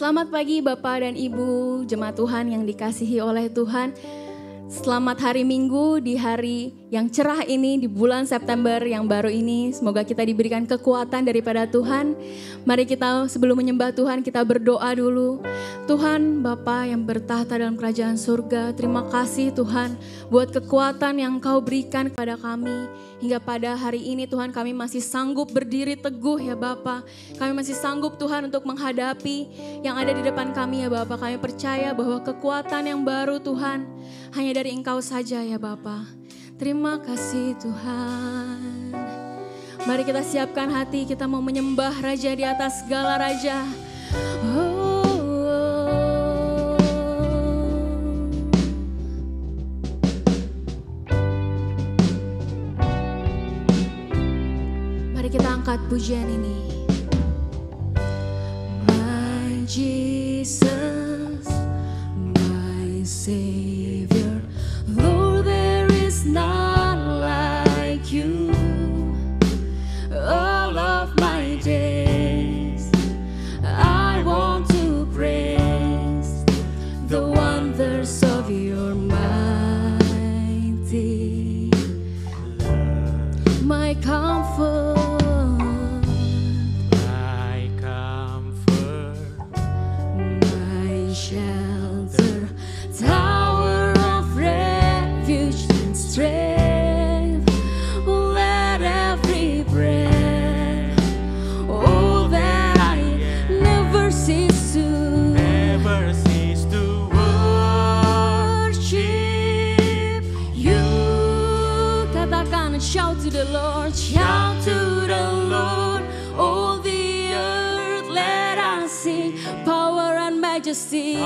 Selamat pagi Bapak dan Ibu, jemaat Tuhan yang dikasihi oleh Tuhan. Selamat hari Minggu di hari yang cerah ini, di bulan September yang baru ini. Semoga kita diberikan kekuatan daripada Tuhan. Mari kita sebelum menyembah Tuhan, kita berdoa dulu. Tuhan Bapa yang bertahta dalam kerajaan surga, terima kasih Tuhan buat kekuatan yang Kau berikan kepada kami. Hingga pada hari ini Tuhan kami masih sanggup berdiri teguh ya Bapa. Kami masih sanggup Tuhan untuk menghadapi yang ada di depan kami ya Bapa. Kami percaya bahwa kekuatan yang baru Tuhan hanya dari Engkau saja ya Bapa. Terima kasih Tuhan. Mari kita siapkan hati, kita mau menyembah Raja di atas segala Raja. Mari kita angkat pujian ini. My Jesus, my Savior, Lord, there is none like you. All of my days, I want to praise the wonders of your mighty love. My comfort, my shelter, tower of refuge and strength. Let every breath, all that I never cease to worship you. Katakan, shout to the Lord, shout to the Lord, all the earth, let us sing. Power and majesty,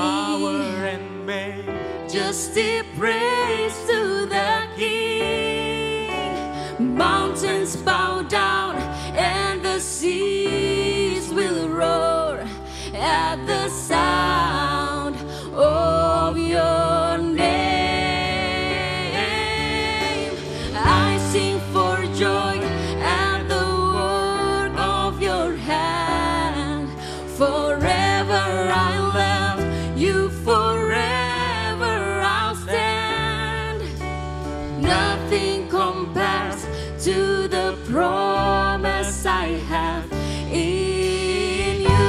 praise to the King. Mountains bow down and the seas will roar at the sound of your name. I sing for joy at the work of your hand. Forever I love you, forever I'll stand. Nothing compares to the promise I have in you.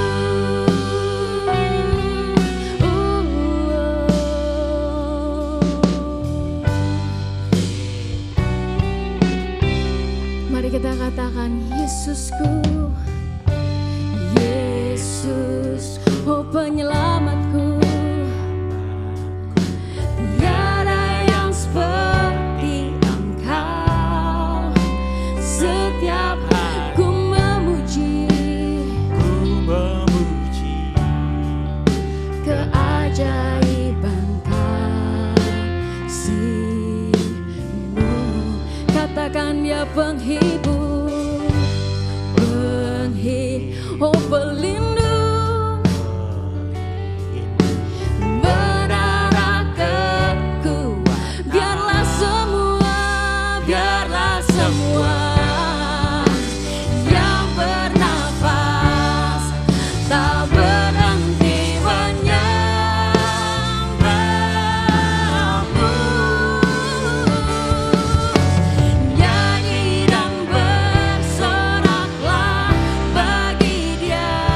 Mari kita katakan, Yesusku, Yesus, oh penyelamatku. Tiada yang seperti Engkau. Setiap ku memuji keajaiban kasih-Mu. Katakan dia penghibur, oh pelindung, menara kekuatan. Biarlah semua yang bernafas tak berhenti menyembah-Mu. Nyanyi dan bersoraklah bagi Dia.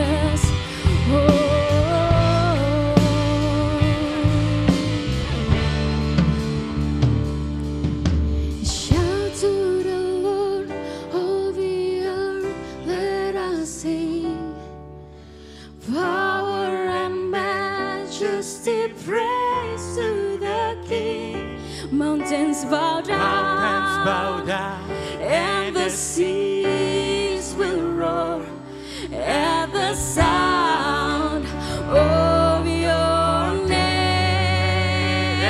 promise. Shout to the Lord, all the earth, let us sing. Power and majesty, praise to the King. Mountains bow down, and the seas will roar at the sound of your name.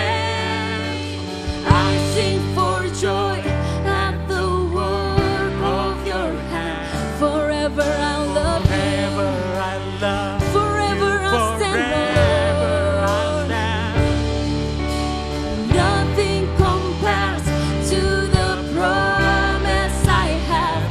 I sing for joy at the work of your hand. Forever I'll love you. Forever I'll stand, Lord. Nothing compares to the promise I have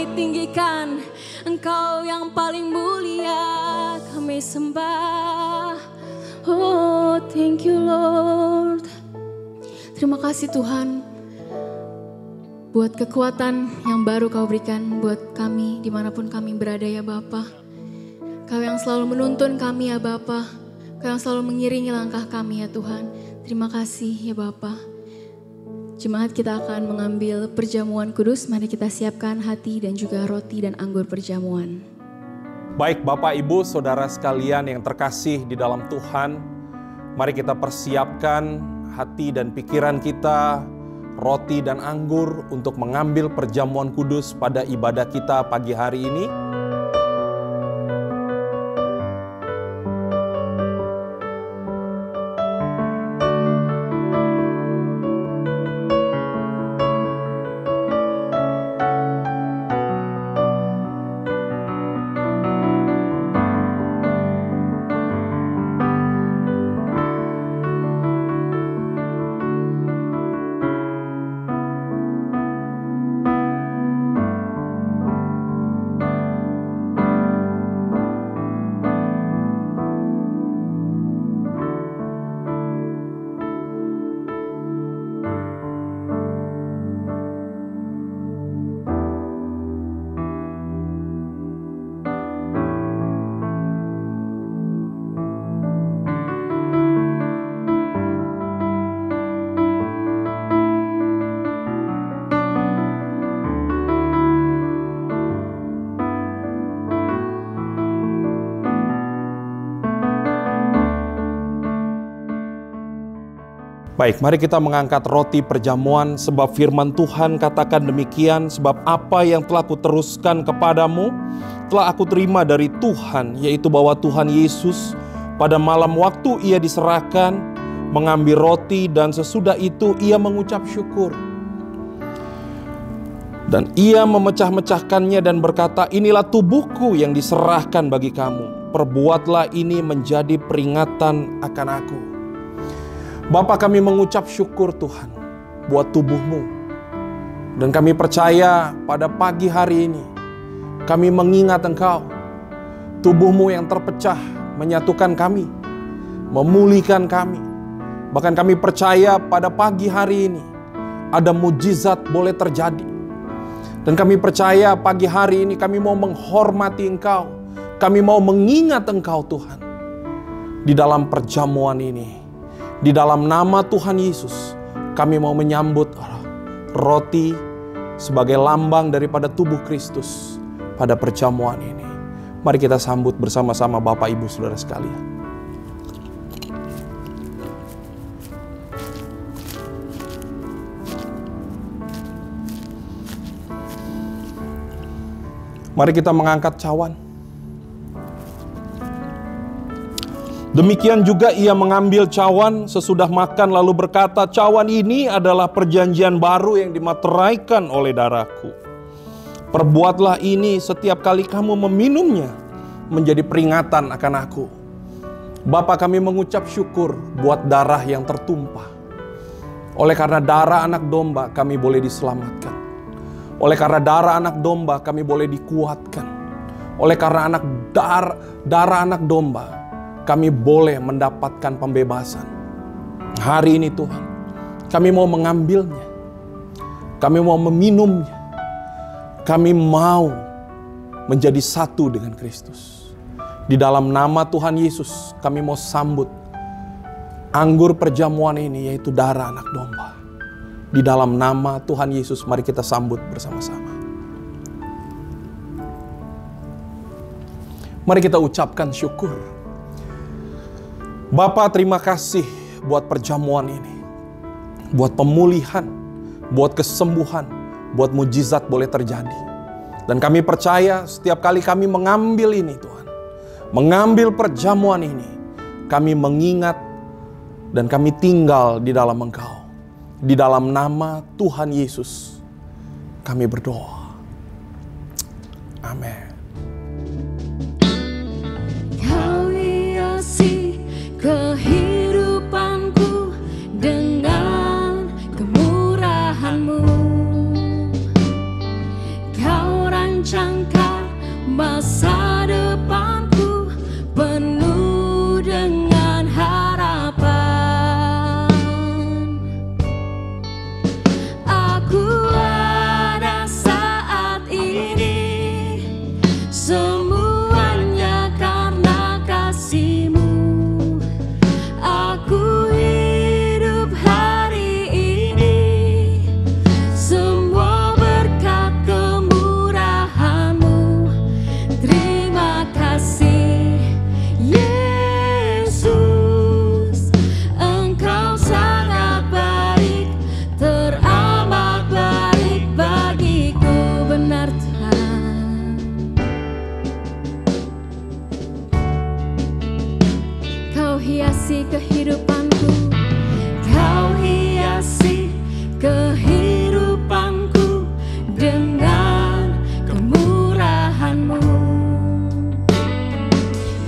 kami tinggikan, Engkau yang paling mulia kami sembah. Oh, thank you Lord. Terima kasih Tuhan buat kekuatan yang baru Kau berikan buat kami dimanapun kami berada ya Bapa. Kau yang selalu menuntun kami ya Bapa. Kau yang selalu mengiringi langkah kami ya Tuhan. Terima kasih ya Bapa. Jemaat, kita akan mengambil perjamuan kudus. Mari kita siapkan hati dan juga roti dan anggur perjamuan. Baik Bapak, Ibu, Saudara sekalian yang terkasih di dalam Tuhan, mari kita persiapkan hati dan pikiran kita, roti dan anggur untuk mengambil perjamuan kudus pada ibadah kita pagi hari ini. Baik, mari kita mengangkat roti perjamuan sebab firman Tuhan katakan demikian, sebab apa yang telah kuteruskan kepadamu telah aku terima dari Tuhan, yaitu bahwa Tuhan Yesus pada malam waktu ia diserahkan mengambil roti dan sesudah itu ia mengucap syukur. Dan ia memecah-mecahkannya dan berkata, inilah tubuhku yang diserahkan bagi kamu. Perbuatlah ini menjadi peringatan akan aku. Bapa, kami mengucap syukur Tuhan buat tubuh-Mu. Dan kami percaya pada pagi hari ini kami mengingat Engkau. Tubuh-Mu yang terpecah menyatukan kami, memulihkan kami. Bahkan kami percaya pada pagi hari ini ada mujizat boleh terjadi. Dan kami percaya pagi hari ini kami mau menghormati Engkau. Kami mau mengingat Engkau Tuhan. Di dalam perjamuan ini, di dalam nama Tuhan Yesus, kami mau menyambut roti sebagai lambang daripada tubuh Kristus pada perjamuan ini. Mari kita sambut bersama-sama Bapak Ibu Saudara sekalian. Mari kita mengangkat cawan. Demikian juga ia mengambil cawan sesudah makan lalu berkata, cawan ini adalah perjanjian baru yang dimateraikan oleh darahku. Perbuatlah ini setiap kali kamu meminumnya menjadi peringatan akan aku. Bapa, kami mengucap syukur buat darah yang tertumpah. Oleh karena darah anak domba kami boleh diselamatkan. Oleh karena darah anak domba kami boleh dikuatkan. Oleh karena darah anak domba kami boleh mendapatkan pembebasan. Hari ini Tuhan, kami mau mengambilnya. Kami mau meminumnya. Kami mau menjadi satu dengan Kristus. Di dalam nama Tuhan Yesus, kami mau sambut anggur perjamuan ini, yaitu darah anak domba. Di dalam nama Tuhan Yesus, mari kita sambut bersama-sama. Mari kita ucapkan syukur. Bapa, terima kasih buat perjamuan ini. Buat pemulihan, buat kesembuhan, buat mujizat boleh terjadi. Dan kami percaya setiap kali kami mengambil ini Tuhan, mengambil perjamuan ini, kami mengingat dan kami tinggal di dalam Engkau. Di dalam nama Tuhan Yesus kami berdoa. Amin. Kehidupanku dengan kemurahan-Mu, Kau masa depanku penuh dengan harapan. Aku ada saat ini, semuanya karena kasih-Mu. Aku hidup hari ini, semua berkat kemurahan-Mu. Terima kasih Yesus, Engkau sangat baik, teramat baik bagiku. Benar Tuhan, Kau hiasi kehidupanku, Kau hiasi kehidupanku dengan kemurahan-Mu.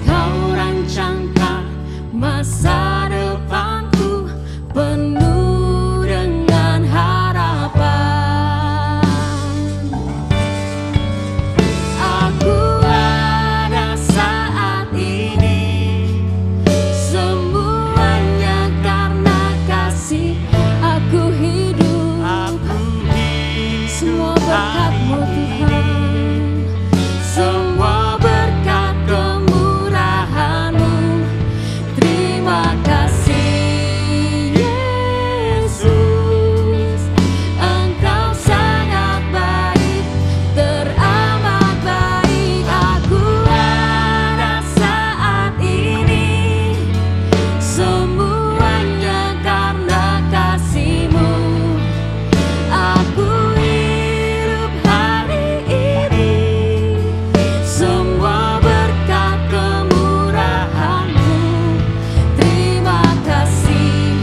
Kau rancangkan masa depanku penuh dengan harapan. Aku ada saat ini, semuanya karena kasih. Aku hidup, semua berkat-Mu Tuhan, semua berkat kemurahan-Mu. Terima kasih Yesus, Engkau sangat baik, teramat baik. Aku ada saat ini, semuanya karena kasih-Mu. Aku hidup hari ini, semua berkat kemurahan-Mu. Terima kasih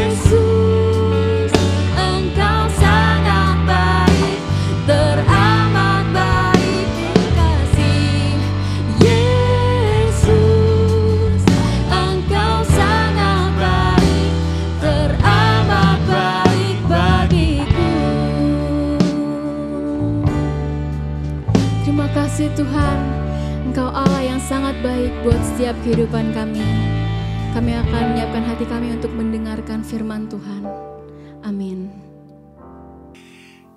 Yesus, Engkau sangat baik, teramat baik. Kasih Yesus, Engkau sangat baik, teramat baik bagiku. Terima kasih Tuhan, Engkau Allah yang sangat baik buat setiap kehidupan kami. Kami akan menyiapkan hati kami untuk mendengarkan firman Tuhan. Amin.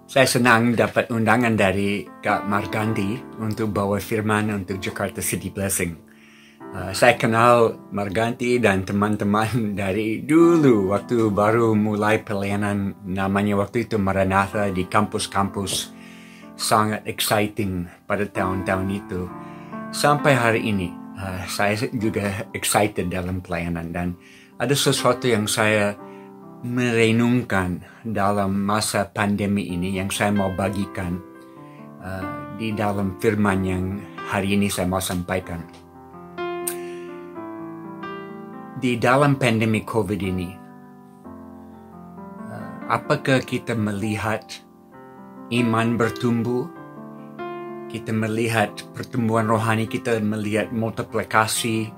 Saya senang dapat undangan dari Kak Marganti untuk bawa firman untuk Jakarta City Blessing. Saya kenal Marganti dan teman-teman dari dulu waktu baru mulai pelayanan, namanya waktu itu Maranatha, di kampus-kampus. Sangat exciting pada tahun-tahun itu. Sampai hari ini saya juga excited dalam pelayanan, dan ada sesuatu yang saya merenungkan dalam masa pandemi ini yang saya mau bagikan di dalam firman yang hari ini saya mau sampaikan. Di dalam pandemi COVID ini, apakah kita melihat iman bertumbuh? Kita melihat pertumbuhan rohani, kita melihat multiplikasi,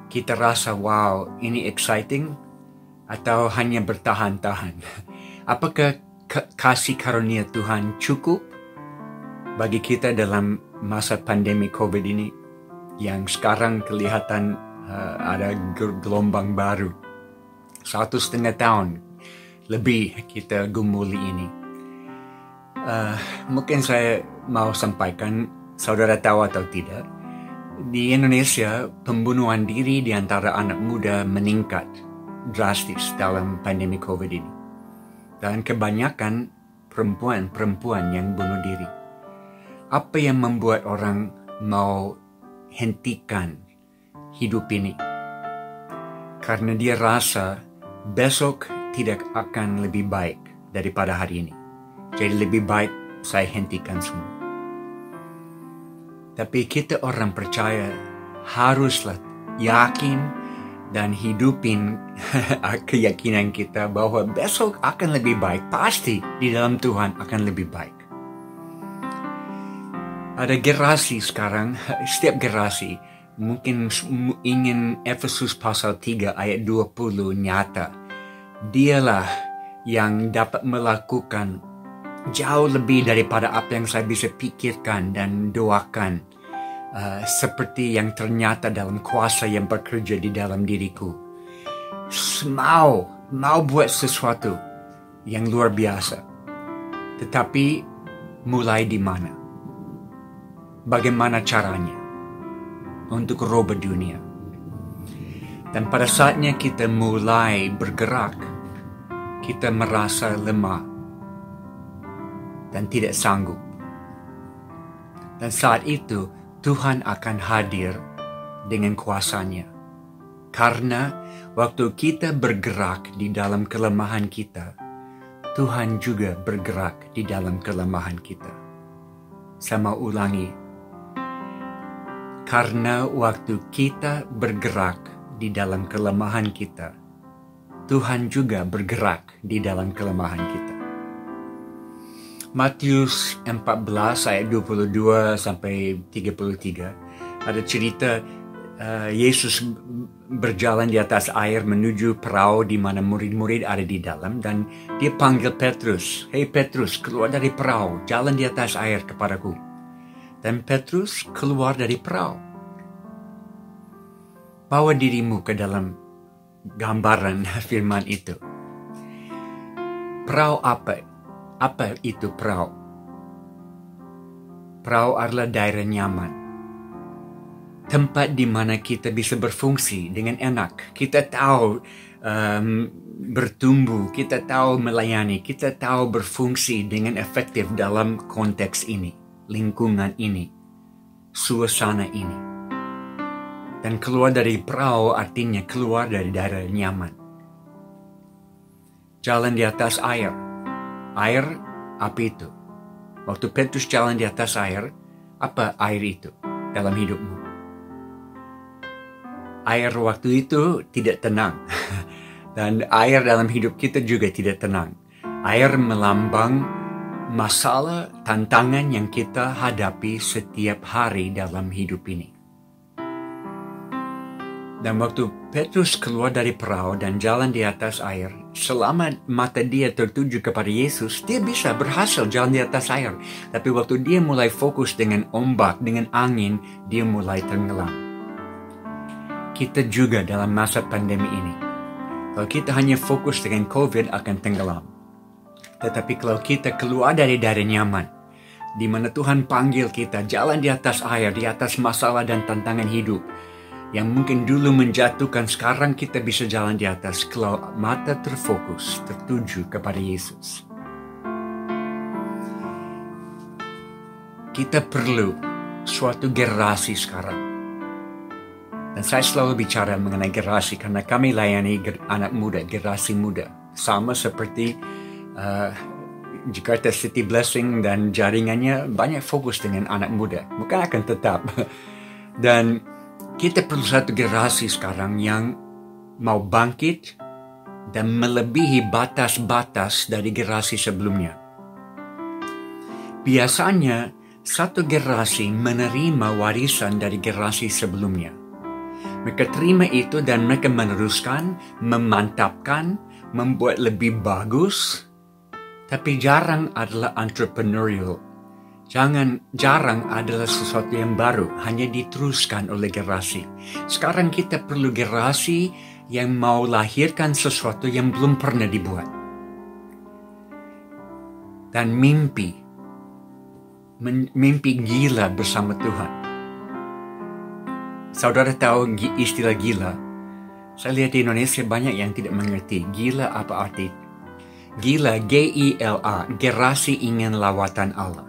kita rasa wow, ini exciting, atau hanya bertahan-tahan? Apakah kasih karunia Tuhan cukup bagi kita dalam masa pandemi COVID ini, yang sekarang kelihatan ada gelombang baru? 1,5 tahun lebih kita gumuli ini. Mungkin saya mau sampaikan, saudara tahu atau tidak, di Indonesia pembunuhan diri di antara anak muda meningkat drastis dalam pandemi COVID ini. Dan kebanyakan perempuan yang bunuh diri. Apa yang membuat orang mau hentikan hidup ini? Karena dia rasa besok tidak akan lebih baik daripada hari ini. Jadi lebih baik saya hentikan semua. Tapi kita orang percaya haruslah yakin dan hidupin keyakinan kita bahwa besok akan lebih baik. Pasti di dalam Tuhan akan lebih baik. Ada generasi sekarang, setiap generasi mungkin ingin Efesus pasal 3 ayat 20 nyata. Dialah yang dapat melakukan jauh lebih daripada apa yang saya bisa pikirkan dan doakan. Seperti yang ternyata dalam kuasa yang bekerja di dalam diriku. Mau buat sesuatu yang luar biasa. Tetapi mulai di mana? Bagaimana caranya untuk rubah dunia? Dan pada saatnya kita mulai bergerak, kita merasa lemah dan tidak sanggup. Dan saat itu Tuhan akan hadir dengan kuasanya. Karena waktu kita bergerak di dalam kelemahan kita, Tuhan juga bergerak di dalam kelemahan kita. Saya mau ulangi. Karena waktu kita bergerak di dalam kelemahan kita, Tuhan juga bergerak di dalam kelemahan kita. Matius 14 ayat 22 sampai 33 ada cerita Yesus berjalan di atas air menuju perahu di mana murid-murid ada di dalam, dan dia panggil Petrus, "Hei Petrus, keluar dari perahu, jalan di atas air kepadaku." Dan Petrus keluar dari perahu. Bawa dirimu ke dalam gambaran firman itu. Perahu apa? Apa itu perahu? Perahu adalah daerah nyaman. Tempat di mana kita bisa berfungsi dengan enak. Kita tahu bertumbuh, kita tahu melayani, kita tahu berfungsi dengan efektif dalam konteks ini, lingkungan ini, suasana ini. Dan keluar dari perahu artinya keluar dari daerah nyaman. Jalan di atas air. Air, apa itu? Waktu Petrus jalan di atas air, apa air itu dalam hidupmu? Air waktu itu tidak tenang. Dan air dalam hidup kita juga tidak tenang. Air melambang masalah, tantangan yang kita hadapi setiap hari dalam hidup ini. Dan waktu Petrus keluar dari perahu dan jalan di atas air, selama mata dia tertuju kepada Yesus, dia bisa berhasil jalan di atas air. Tapi waktu dia mulai fokus dengan ombak, dengan angin, dia mulai tenggelam. Kita juga dalam masa pandemi ini, kalau kita hanya fokus dengan COVID akan tenggelam. Tetapi kalau kita keluar dari daerah nyaman, di mana Tuhan panggil kita jalan di atas air, di atas masalah dan tantangan hidup, yang mungkin dulu menjatuhkan, sekarang kita bisa jalan di atas kalau mata terfokus, tertuju kepada Yesus. Kita perlu suatu generasi sekarang. Dan saya selalu bicara mengenai generasi karena kami layani anak muda, generasi muda. Sama seperti Jakarta City Blessing dan jaringannya banyak fokus dengan anak muda. Bukan akan tetap. Dan kita perlu satu generasi sekarang yang mau bangkit dan melebihi batas-batas dari generasi sebelumnya. Biasanya, satu generasi menerima warisan dari generasi sebelumnya. Mereka terima itu dan mereka meneruskan, memantapkan, membuat lebih bagus. Tapi jarang adalah entrepreneurial. Jarang adalah sesuatu yang baru, hanya diteruskan oleh generasi. Sekarang kita perlu generasi yang mau lahirkan sesuatu yang belum pernah dibuat. Dan mimpi gila bersama Tuhan. Saudara tahu istilah gila? Saya lihat di Indonesia banyak yang tidak mengerti. Gila apa arti? Gila, G-I-L-A, generasi ingin lawatan Allah.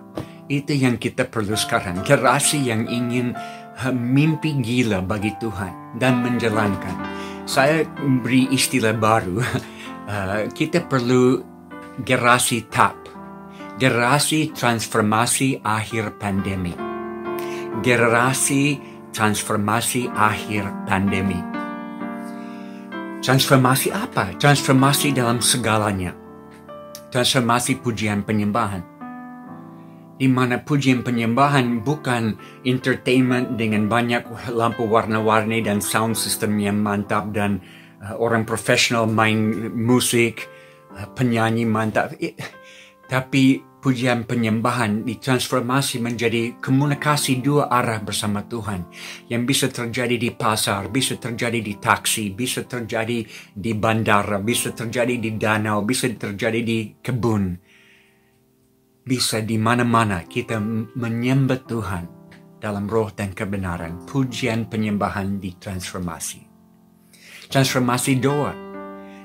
Itu yang kita perlu sekarang. Generasi yang ingin mimpi gila bagi Tuhan dan menjalankan. Saya beri istilah baru. Kita perlu generasi TAP. Generasi transformasi akhir pandemi. Generasi transformasi akhir pandemi. Transformasi apa? Transformasi dalam segalanya. Transformasi pujian penyembahan. Di mana pujian penyembahan bukan entertainment dengan banyak lampu warna-warni dan sound system yang mantap dan orang profesional main musik, penyanyi mantap. Tapi pujian penyembahan ditransformasi menjadi komunikasi dua arah bersama Tuhan. Yang bisa terjadi di pasar, bisa terjadi di taksi, bisa terjadi di bandara, bisa terjadi di danau, bisa terjadi di kebun. Bisa di mana-mana kita menyembah Tuhan dalam roh dan kebenaran. Pujian penyembahan ditransformasi. Transformasi doa,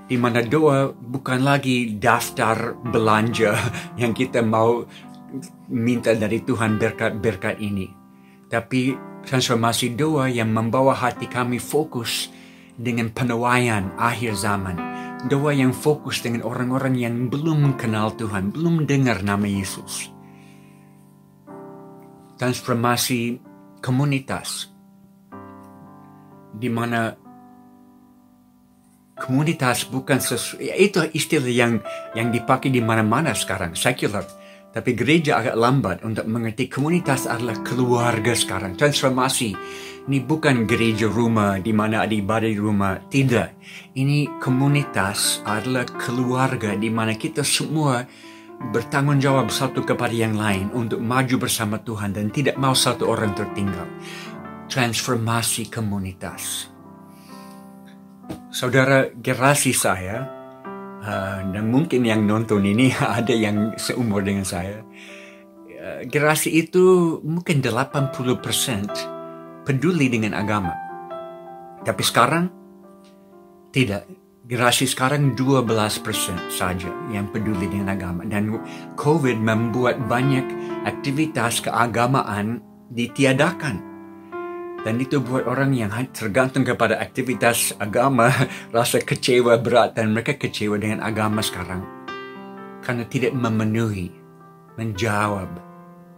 di mana doa bukan lagi daftar belanja yang kita mau minta dari Tuhan berkat-berkat ini. Tapi transformasi doa yang membawa hati kami fokus dengan penuaian akhir zaman. Doa yang fokus dengan orang-orang yang belum kenal Tuhan, belum dengar nama Yesus. Transformasi komunitas, di mana komunitas bukan itu istilah yang dipakai di mana-mana sekarang, sekular. Tapi gereja agak lambat untuk mengerti komunitas adalah keluarga sekarang. Transformasi ini bukan gereja rumah di mana ada ibadah di rumah. Tidak. Ini komunitas adalah keluarga di mana kita semua bertanggung jawab satu kepada yang lain untuk maju bersama Tuhan dan tidak mau satu orang tertinggal. Transformasi komunitas. Saudara generasi saya, dan mungkin yang nonton ini ada yang seumur dengan saya, generasi itu mungkin 80% peduli dengan agama. Tapi sekarang tidak. Generasi sekarang 12% saja yang peduli dengan agama. Dan COVID membuat banyak aktivitas keagamaan ditiadakan. Dan itu buat orang yang tergantung kepada aktivitas agama rasa kecewa berat, dan mereka kecewa dengan agama sekarang karena tidak memenuhi, menjawab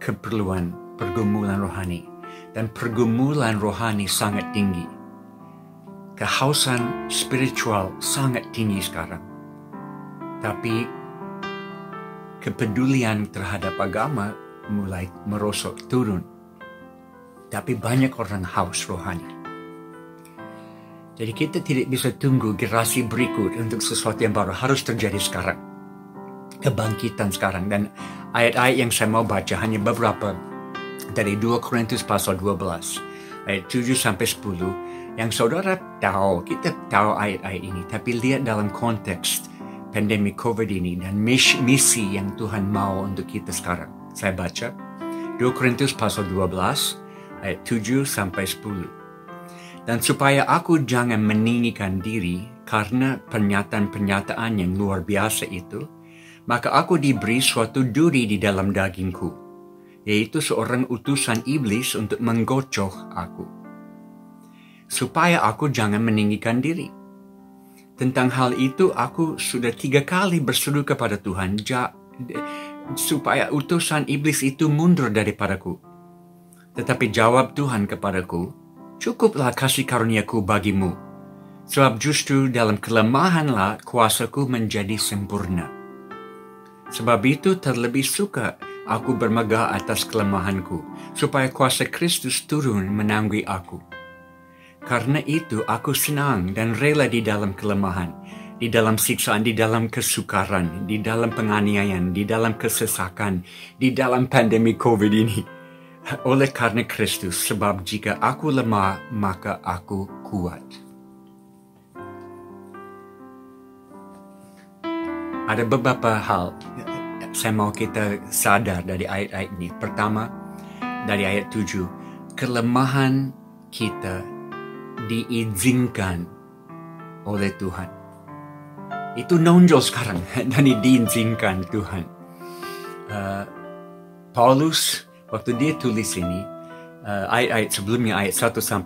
keperluan pergumulan rohani. Dan pergumulan rohani sangat tinggi. Kehausan spiritual sangat tinggi sekarang. Tapi kepedulian terhadap agama mulai merosot, turun. Tapi banyak orang haus rohani. Jadi kita tidak bisa tunggu generasi berikut untuk sesuatu yang baru. Harus terjadi sekarang. Kebangkitan sekarang. Dan ayat-ayat yang saya mau baca hanya beberapa. Dari 2 Korintus pasal 12. Ayat 7-10. Yang saudara tahu, kita tahu ayat-ayat ini. Tapi lihat dalam konteks pandemi COVID ini. Dan misi yang Tuhan mau untuk kita sekarang. Saya baca. 2 Korintus pasal 12. Ayat 7-10. Dan supaya aku jangan meninggikan diri karena pernyataan-pernyataan yang luar biasa itu, maka aku diberi suatu duri di dalam dagingku, yaitu seorang utusan iblis untuk menggocok aku. Supaya aku jangan meninggikan diri. Tentang hal itu aku sudah 3 kali berseru kepada Tuhan, supaya utusan iblis itu mundur daripadaku. Tetapi jawab Tuhan kepadaku, cukuplah kasih karuniaku bagimu, sebab justru dalam kelemahanlah kuasaku menjadi sempurna. Sebab itu terlebih suka aku bermegah atas kelemahanku, supaya kuasa Kristus turun menanggung aku. Karena itu aku senang dan rela di dalam kelemahan, di dalam siksaan, di dalam kesukaran, di dalam penganiayaan, di dalam kesesakan, di dalam pandemi COVID ini. Oleh karena Kristus, sebab jika aku lemah, maka aku kuat. Ada beberapa hal saya mau kita sadar dari ayat-ayat ini. Pertama, dari ayat 7, kelemahan kita diizinkan oleh Tuhan. Itu nonjol sekarang dan diizinkan Tuhan. Paulus waktu dia tulis ini, ayat-ayat sebelumnya, ayat 1-6,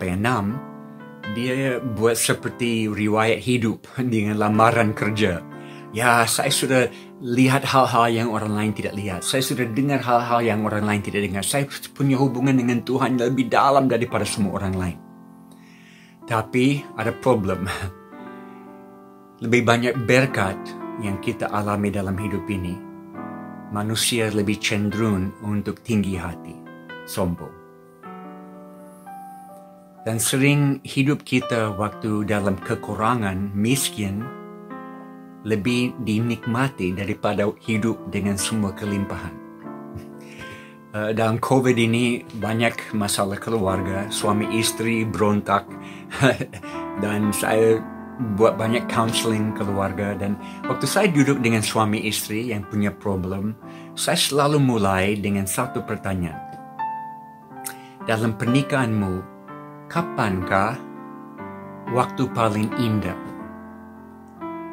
dia buat seperti riwayat hidup dengan lamaran kerja. Ya, saya sudah lihat hal-hal yang orang lain tidak lihat. Saya sudah dengar hal-hal yang orang lain tidak dengar. Saya punya hubungan dengan Tuhan lebih dalam daripada semua orang lain. Tapi ada problem. Lebih banyak berkat yang kita alami dalam hidup ini, manusia lebih cenderung untuk tinggi hati, sombong. Dan sering hidup kita waktu dalam kekurangan, miskin, lebih dinikmati daripada hidup dengan semua kelimpahan. Dalam COVID ini banyak masalah keluarga, suami istri berontak dan saya buat banyak counseling keluarga. Dan waktu saya duduk dengan suami istri yang punya problem, saya selalu mulai dengan satu pertanyaan. Dalam pernikahanmu, kapankah waktu paling indah?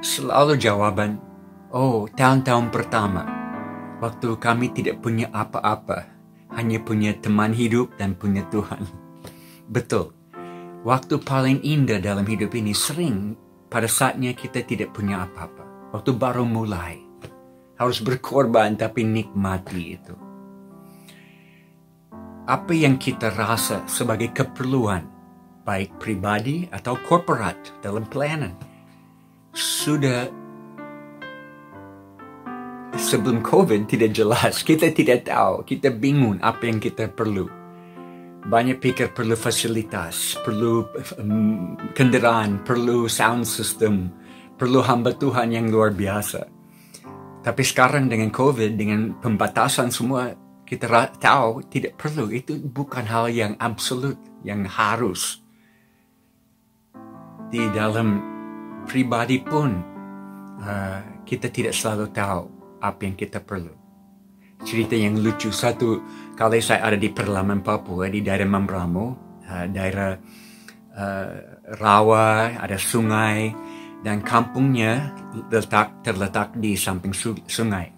Selalu jawaban, tahun-tahun pertama, waktu kami tidak punya apa-apa, hanya punya teman hidup dan punya Tuhan. Betul, waktu paling indah dalam hidup ini sering pada saatnya kita tidak punya apa-apa. Waktu baru mulai, harus berkorban tapi nikmati itu. Apa yang kita rasa sebagai keperluan, baik pribadi atau korporat dalam pelayanan, sudah sebelum COVID tidak jelas. Kita tidak tahu, kita bingung apa yang kita perlu. Banyak pikir perlu fasilitas, perlu kendaraan, perlu sound system, perlu hamba Tuhan yang luar biasa. Tapi sekarang dengan COVID, dengan pembatasan semua, kita tahu tidak perlu. Itu bukan hal yang absolut, yang harus. Di dalam pribadi pun, kita tidak selalu tahu apa yang kita perlu. Cerita yang lucu, satu kali saya ada di pedalaman Papua, di daerah Mambramo, daerah rawa, ada sungai, dan kampungnya terletak di samping sungai.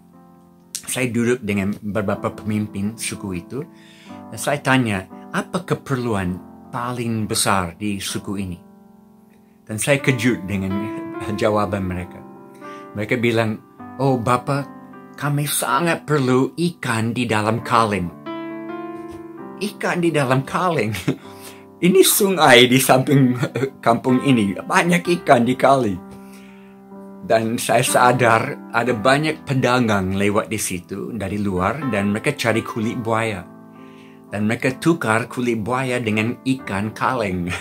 Saya duduk dengan beberapa pemimpin suku itu, dan saya tanya, apa keperluan paling besar di suku ini? Dan saya kejut dengan jawaban mereka. Mereka bilang, Bapak, kami sangat perlu ikan di dalam kaleng. Ikan di dalam kaleng? Ini sungai di samping kampung ini, banyak ikan di kali. Dan saya sadar ada banyak pedagang lewat di situ dari luar dan mereka cari kulit buaya. Dan mereka tukar kulit buaya dengan ikan kaleng.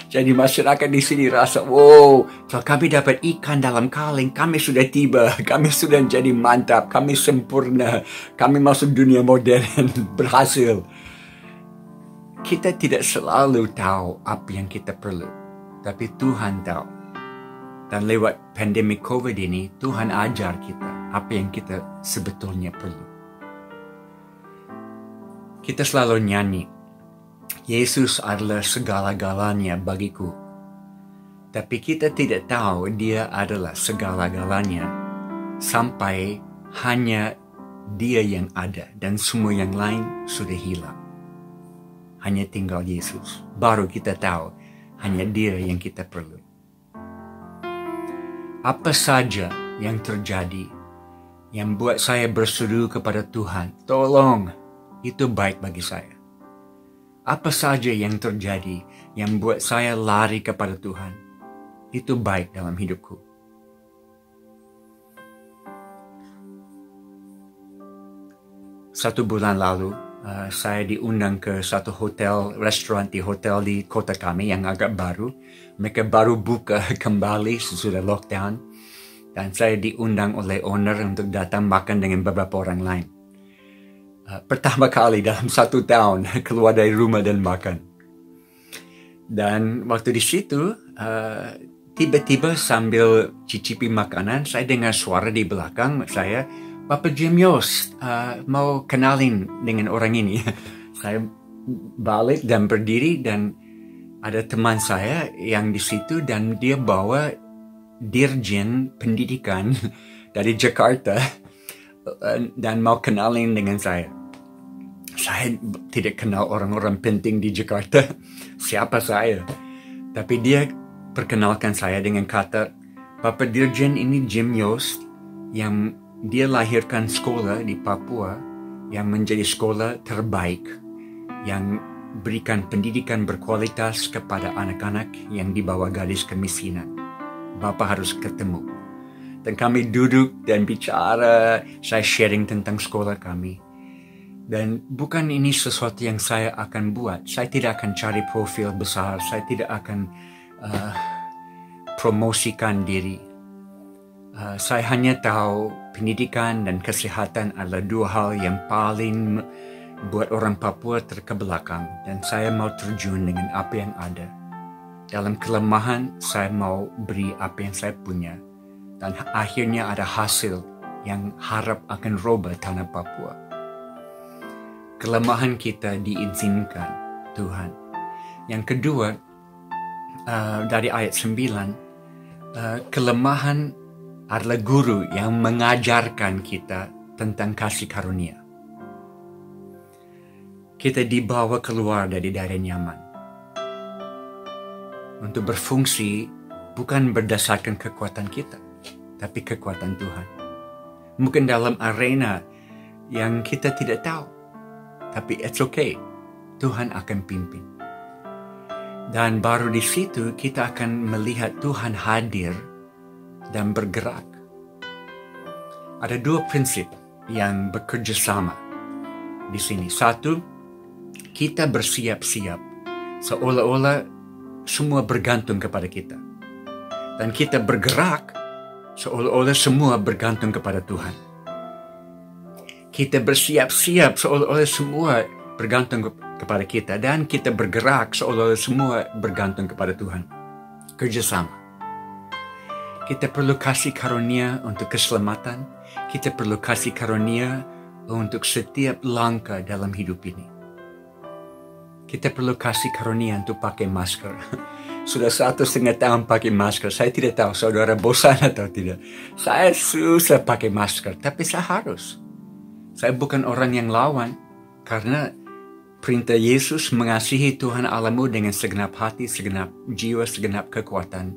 Jadi masyarakat di sini rasa, kalau kami dapat ikan dalam kaleng, kami sudah tiba, kami sudah jadi mantap, kami sempurna, kami masuk dunia modern, berhasil. Kita tidak selalu tahu apa yang kita perlu, tapi Tuhan tahu. Dan lewat pandemi COVID ini, Tuhan ajar kita apa yang kita sebetulnya perlu. Kita selalu nyanyi, Yesus adalah segala-galanya bagiku. Tapi kita tidak tahu Dia adalah segala-galanya sampai hanya Dia yang ada dan semua yang lain sudah hilang. Hanya tinggal Yesus. Baru kita tahu hanya Dia yang kita perlu. Apa saja yang terjadi yang buat saya berseru kepada Tuhan, tolong, itu baik bagi saya. Apa saja yang terjadi yang buat saya lari kepada Tuhan, itu baik dalam hidupku. Satu bulan lalu, saya diundang ke satu restoran di hotel di kota kami yang agak baru. Mereka baru buka kembali sesudah lockdown. Dan saya diundang oleh owner untuk datang makan dengan beberapa orang lain. Pertama kali dalam 1 tahun keluar dari rumah dan makan. Dan waktu di situ, tiba-tiba sambil cicipi makanan, saya dengar suara di belakang saya, Bapak Jim Yost, mau kenalin dengan orang ini. Saya balik dan berdiri dan ada teman saya yang di situ dan dia bawa dirjen pendidikan dari Jakarta dan mau kenalin dengan saya. Saya tidak kenal orang-orang penting di Jakarta. Siapa saya? Tapi dia perkenalkan saya dengan kata, Bapak Dirjen ini Jim Yost yang dia lahirkan sekolah di Papua yang menjadi sekolah terbaik yang berikan pendidikan berkualitas kepada anak-anak yang di bawah garis kemiskinan. Bapak harus ketemu. Dan kami duduk dan bicara, saya sharing tentang sekolah kami. Dan bukan ini sesuatu yang saya akan buat. Saya tidak akan cari profil besar. Saya tidak akan promosikan diri. Saya hanya tahu pendidikan dan kesehatan adalah 2 hal yang paling buat orang Papua terkebelakang, dan saya mau terjun dengan apa yang ada. Dalam kelemahan, saya mau beri apa yang saya punya, dan akhirnya ada hasil yang harap akan robah tanah Papua. Kelemahan kita diizinkan Tuhan. Yang kedua, dari ayat 9, kelemahan adalah guru yang mengajarkan kita tentang kasih karunia. Kita dibawa keluar dari daerah nyaman untuk berfungsi bukan berdasarkan kekuatan kita, tapi kekuatan Tuhan. Mungkin dalam arena yang kita tidak tahu, tapi it's okay. Tuhan akan pimpin. Dan baru di situ kita akan melihat Tuhan hadir dan bergerak. Ada dua prinsip yang bekerja sama di sini. Satu, kita bersiap-siap seolah-olah semua bergantung kepada kita. Dan kita bergerak seolah-olah semua bergantung kepada Tuhan. Kita bersiap-siap seolah-olah semua bergantung kepada kita. Dan kita bergerak seolah-olah semua bergantung kepada Tuhan. Kerjasama. Kita perlu kasih karunia untuk keselamatan. Kita perlu kasih karunia untuk setiap langkah dalam hidup ini. Kita perlu kasih karunia untuk pakai masker. Sudah 1,5 tahun pakai masker. Saya tidak tahu saudara bosan atau tidak. Saya susah pakai masker, tapi saya harus. Saya bukan orang yang lawan, karena perintah Yesus mengasihi Tuhan Allahmu dengan segenap hati, segenap jiwa, segenap kekuatan,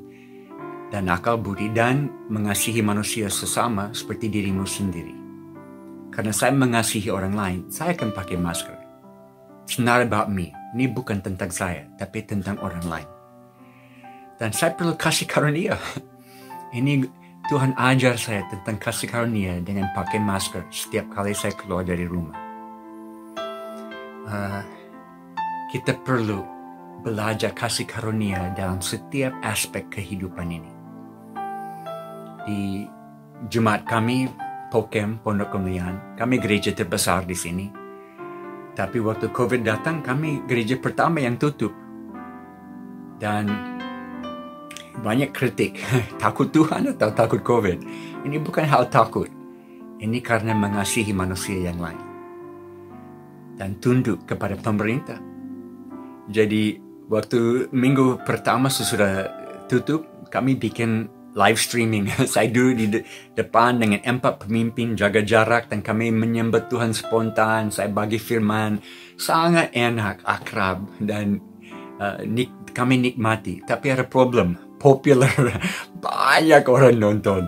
dan akal budi, dan mengasihi manusia sesama seperti dirimu sendiri. Karena saya mengasihi orang lain, saya akan pakai masker. It's not about me. Ini bukan tentang saya, tapi tentang orang lain. Dan saya perlu kasih karunia. Ini Tuhan ajar saya tentang kasih karunia dengan pakai masker setiap kali saya keluar dari rumah. Kita perlu belajar kasih karunia dalam setiap aspek kehidupan ini. Di jemaat kami, Pokem, Pondok Kemuliaan, kami gereja terbesar di sini. Tapi waktu COVID datang, kami gereja pertama yang tutup. Dan banyak kritik, takut Tuhan atau takut COVID. Ini bukan hal takut. Ini karena mengasihi manusia yang lain. Dan tunduk kepada pemerintah. Jadi waktu minggu pertama sesudah tutup, kami bikin live streaming. Saya duduk di depan dengan 4 pemimpin, jaga jarak, dan kami menyembah Tuhan spontan. Saya bagi firman, sangat enak, akrab, dan kami nikmati. Tapi ada problem, popular, banyak orang nonton.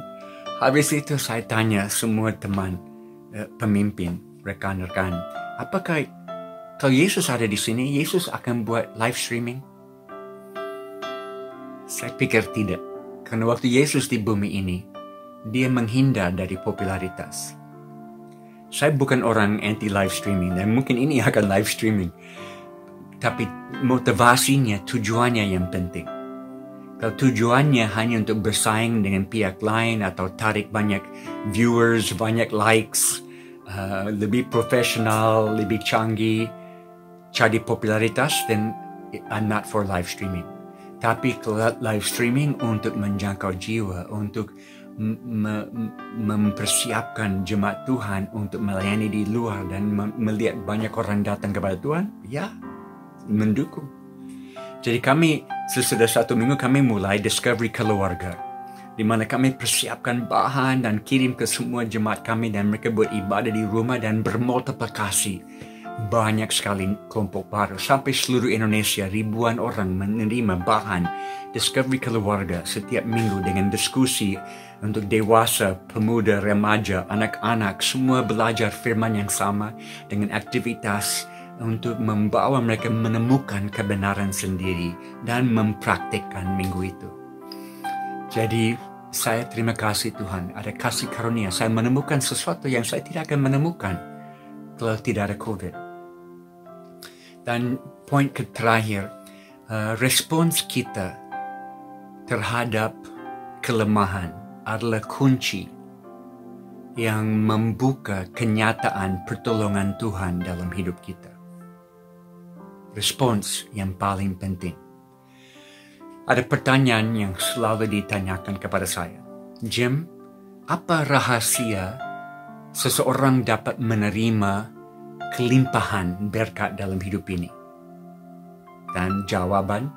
Habis itu saya tanya semua teman, pemimpin, rekan-rekan, apakah kalau Yesus ada di sini, Yesus akan buat live streaming? Saya pikir tidak. Karena waktu Yesus di bumi ini, dia menghindar dari popularitas. Saya bukan orang anti live streaming, dan mungkin ini akan live streaming. Tapi motivasinya, tujuannya yang penting. Kalau tujuannya hanya untuk bersaing dengan pihak lain atau tarik banyak viewers, banyak likes, lebih profesional, lebih canggih, cari popularitas, then I'm not for live streaming. Tapi kalau live streaming untuk menjangkau jiwa, untuk mempersiapkan jemaat Tuhan untuk melayani di luar dan melihat banyak orang datang kepada Tuhan, ya, mendukung. Jadi kami, sesudah 1 minggu kami mulai Discovery Keluarga, di mana kami persiapkan bahan dan kirim ke semua jemaat kami, dan mereka buat ibadah di rumah dan bermultiplikasi. Banyak sekali kelompok baru. Sampai seluruh Indonesia, ribuan orang menerima bahan Discovery Keluarga setiap minggu dengan diskusi untuk dewasa, pemuda, remaja, anak-anak. Semua belajar firman yang sama dengan aktivitas untuk membawa mereka menemukan kebenaran sendiri dan mempraktikkan minggu itu. Jadi saya terima kasih Tuhan, ada kasih karunia. Saya menemukan sesuatu yang saya tidak akan menemukan kalau tidak ada COVID. Dan poin terakhir, respons kita terhadap kelemahan adalah kunci yang membuka kenyataan pertolongan Tuhan dalam hidup kita. Respons yang paling penting. Ada pertanyaan yang selalu ditanyakan kepada saya. Jim, apa rahasia seseorang dapat menerima kelimpahan berkat dalam hidup ini? Dan jawaban,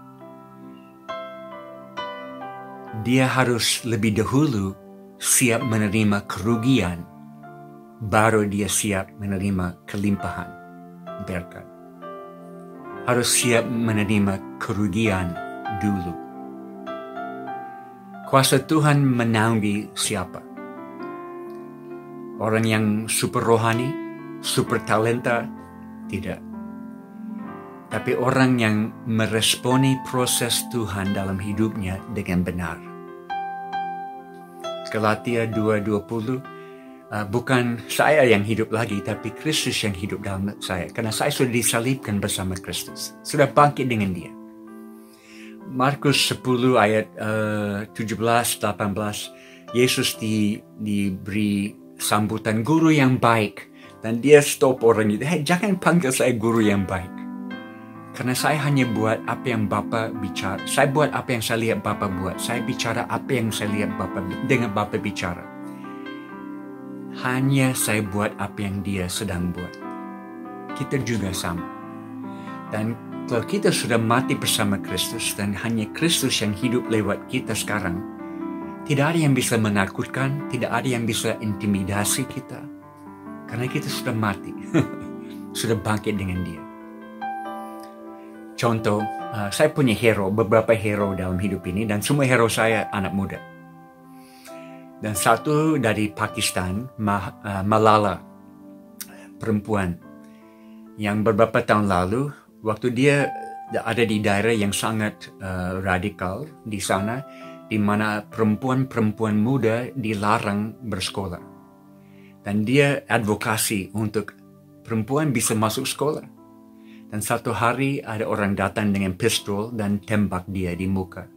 dia harus lebih dahulu siap menerima kerugian, baru dia siap menerima kelimpahan berkat. Harus siap menerima kerugian dulu. Kuasa Tuhan menaungi siapa? Orang yang super rohani, super talenta? Tidak. Tapi orang yang meresponi proses Tuhan dalam hidupnya dengan benar. Galatia 2:20, bukan saya yang hidup lagi, tapi Kristus yang hidup dalam saya. Karena saya sudah disalibkan bersama Kristus. Sudah bangkit dengan dia. Markus 10 ayat 17-18, Yesus diberi sambutan guru yang baik. Dan dia stop orang itu, jangan panggil saya guru yang baik. Karena saya hanya buat apa yang Bapa bicara. Saya buat apa yang saya lihat Bapa buat. Saya bicara apa yang saya lihat Bapa dengan Bapa bicara. Hanya saya buat apa yang dia sedang buat. Kita juga sama. Dan kalau kita sudah mati bersama Kristus dan hanya Kristus yang hidup lewat kita sekarang, tidak ada yang bisa menakutkan, tidak ada yang bisa intimidasi kita. Karena kita sudah mati. Sudah bangkit dengan dia. Contoh, saya punya beberapa hero dalam hidup ini, dan semua hero saya anak muda. Dan satu dari Pakistan, Malala, perempuan, yang beberapa tahun lalu, waktu dia ada di daerah yang sangat radikal di sana, di mana perempuan-perempuan muda dilarang bersekolah. Dan dia advokasi untuk perempuan bisa masuk sekolah. Dan satu hari ada orang datang dengan pistol dan tembak dia di muka.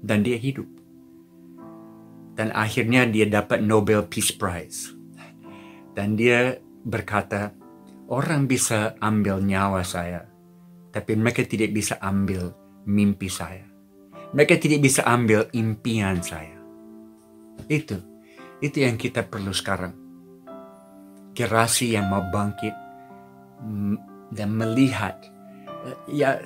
Dan dia hidup. Dan akhirnya dia dapat Nobel Peace Prize. Dan dia berkata, orang bisa ambil nyawa saya, tapi mereka tidak bisa ambil mimpi saya. Mereka tidak bisa ambil impian saya. Itu yang kita perlu sekarang. Generasi yang mau bangkit dan melihat. Ya,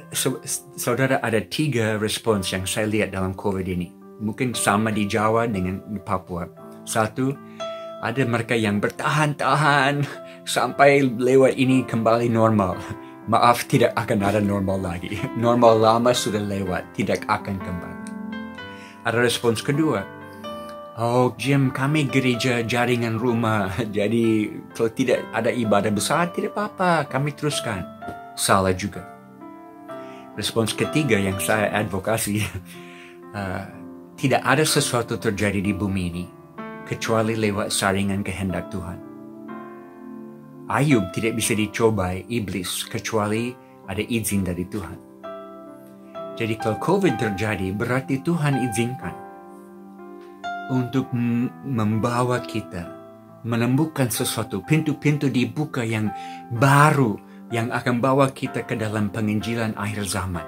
saudara, ada 3 respons yang saya lihat dalam COVID ini. Mungkin sama di Jawa dengan di Papua. 1, ada mereka yang bertahan-tahan sampai lewat ini kembali normal. Maaf, tidak akan ada normal lagi. Normal lama sudah lewat, tidak akan kembali. Ada respons kedua. Oh Jim, kami gereja jaringan rumah. Jadi kalau tidak ada ibadah besar, tidak apa-apa, kami teruskan. Salah juga. Respons ketiga yang saya advokasi, tidak ada sesuatu terjadi di bumi ini kecuali lewat saringan kehendak Tuhan. Ayub tidak bisa dicobai iblis kecuali ada izin dari Tuhan. Jadi kalau COVID terjadi, berarti Tuhan izinkan untuk membawa kita menemukan sesuatu, pintu-pintu dibuka yang baru, yang akan bawa kita ke dalam penginjilan akhir zaman.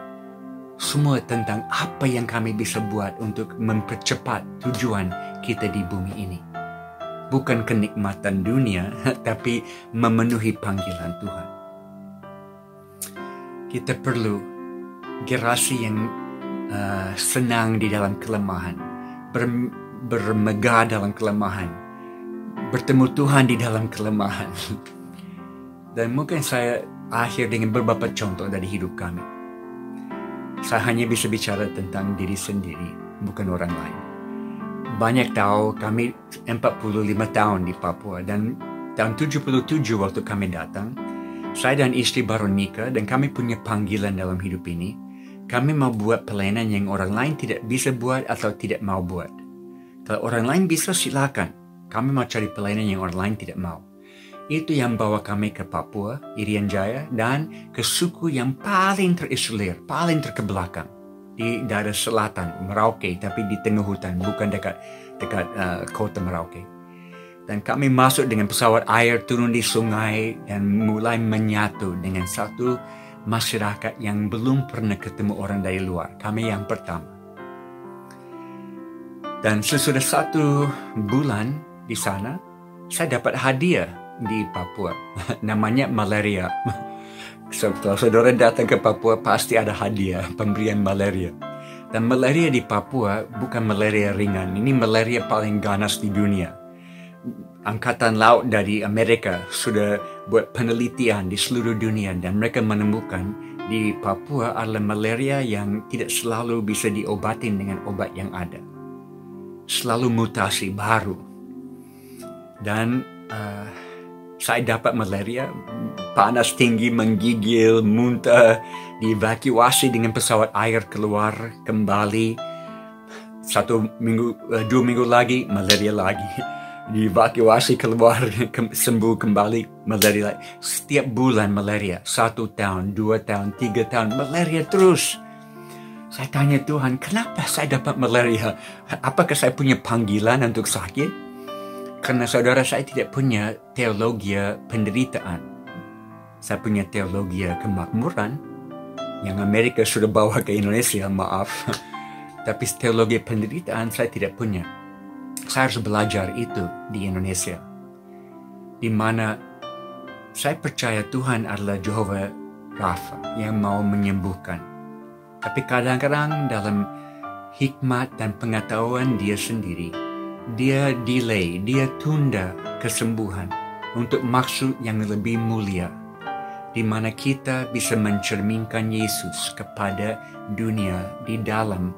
Semua tentang apa yang kami bisa buat untuk mempercepat tujuan kita di bumi ini. Bukan kenikmatan dunia, tapi memenuhi panggilan Tuhan. Kita perlu generasi yang senang di dalam kelemahan, bermegah dalam kelemahan, bertemu Tuhan di dalam kelemahan. Dan mungkin saya akhir dengan beberapa contoh dari hidup kami. Saya hanya bisa bicara tentang diri sendiri, bukan orang lain. Banyak tahu kami 45 tahun di Papua, dan tahun 77 waktu kami datang, saya dan istri baru nikah dan kami punya panggilan dalam hidup ini. Kami mau buat pelayanan yang orang lain tidak bisa buat atau tidak mau buat. Kalau orang lain bisa, silakan. Kami mau cari pelayanan yang orang lain tidak mau. Itu yang bawa kami ke Papua, Irian Jaya, dan ke suku yang paling terisolir, paling terkebelakang. Di daerah selatan, Merauke, tapi di tengah hutan, bukan dekat kota Merauke. Dan kami masuk dengan pesawat air, turun di sungai, dan mulai menyatu dengan satu masyarakat yang belum pernah ketemu orang dari luar. Kami yang pertama. Dan sesudah 1 bulan di sana, saya dapat hadiah di Papua. Namanya malaria. Kalau saudara datang ke Papua, pasti ada hadiah, pemberian malaria. Dan malaria di Papua bukan malaria ringan. Ini malaria paling ganas di dunia. Angkatan Laut dari Amerika sudah buat penelitian di seluruh dunia dan mereka menemukan di Papua adalah malaria yang tidak selalu bisa diobatin dengan obat yang ada. Selalu mutasi baru. Dan saya dapat malaria, panas tinggi, menggigil, muntah, dievakuasi dengan pesawat air keluar kembali. 2 minggu lagi, malaria lagi. Dievakuasi keluar, sembuh kembali, malaria lagi. Setiap bulan malaria, 1 tahun, 2 tahun, 3 tahun, malaria terus. Saya tanya Tuhan, kenapa saya dapat malaria? Apakah saya punya panggilan untuk sakit? Karena saudara, saya tidak punya teologi penderitaan. Saya punya teologi kemakmuran yang Amerika sudah bawa ke Indonesia, maaf. Tapi teologi penderitaan saya tidak punya. Saya harus belajar itu di Indonesia. Di mana saya percaya Tuhan adalah Jehovah Rafa yang mau menyembuhkan. Tapi kadang-kadang dalam hikmat dan pengetahuan dia sendiri, dia delay, dia tunda kesembuhan untuk maksud yang lebih mulia. Di mana kita bisa mencerminkan Yesus kepada dunia di dalam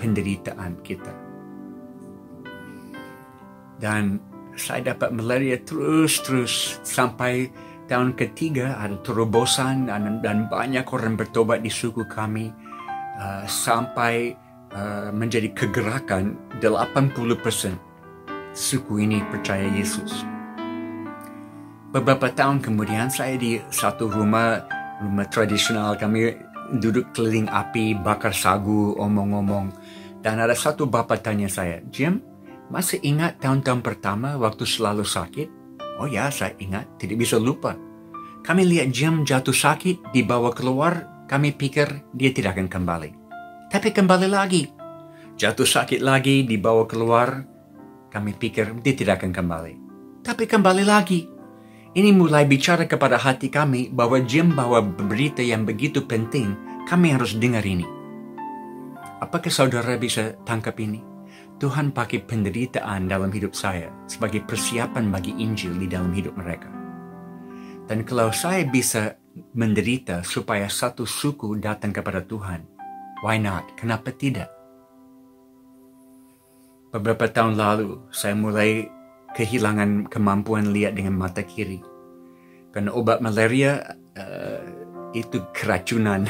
penderitaan kita. Dan saya dapat malaria terus sampai tahun ketiga ada terobosan dan banyak orang bertobat di suku kami sampai menjadi kegerakan 80% suku ini percaya Yesus. Beberapa tahun kemudian saya di satu rumah tradisional, kami duduk keliling api, bakar sagu, omong-omong. Dan ada satu bapak tanya saya, Jim, masih ingat tahun-tahun pertama waktu selalu sakit? Oh ya, saya ingat, tidak bisa lupa. Kami lihat Jim jatuh sakit, dibawa keluar, kami pikir dia tidak akan kembali. Tapi kembali lagi. Jatuh sakit lagi, dibawa keluar, kami pikir dia tidak akan kembali. Tapi kembali lagi. Ini mulai bicara kepada hati kami bahwa Jim bawa berita yang begitu penting, kami harus dengar ini. Apakah saudara bisa tangkap ini? Tuhan pakai penderitaan dalam hidup saya sebagai persiapan bagi Injil di dalam hidup mereka. Dan kalau saya bisa menderita supaya satu suku datang kepada Tuhan, why not? Kenapa tidak? Beberapa tahun lalu, saya mulai kehilangan kemampuan lihat dengan mata kiri. Karena obat malaria itu keracunan.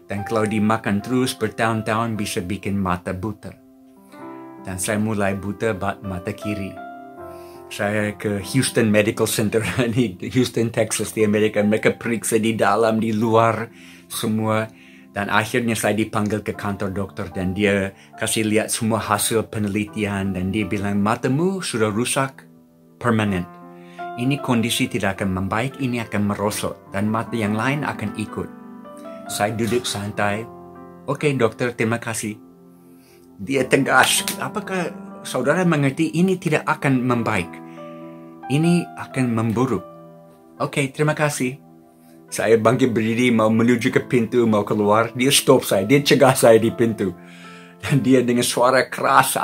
Dan kalau dimakan terus bertahun-tahun bisa bikin mata buta. Dan saya mulai buta mata kiri. Saya ke Houston Medical Center di Houston, Texas di Amerika. Mereka periksa di dalam, di luar, semua. Dan akhirnya saya dipanggil ke kantor dokter dan dia kasih lihat semua hasil penelitian. Dan dia bilang, matamu sudah rusak permanen. Ini kondisi tidak akan membaik, ini akan merosot. Dan mata yang lain akan ikut. Saya duduk santai. Oke dokter, terima kasih. Dia tegas, apakah saudara mengerti ini tidak akan membaik? Ini akan memburuk. Oke, terima kasih. Saya bangkit berdiri, mau menuju ke pintu, mau keluar. Dia stop saya, dia cegah saya di pintu. Dan dia dengan suara keras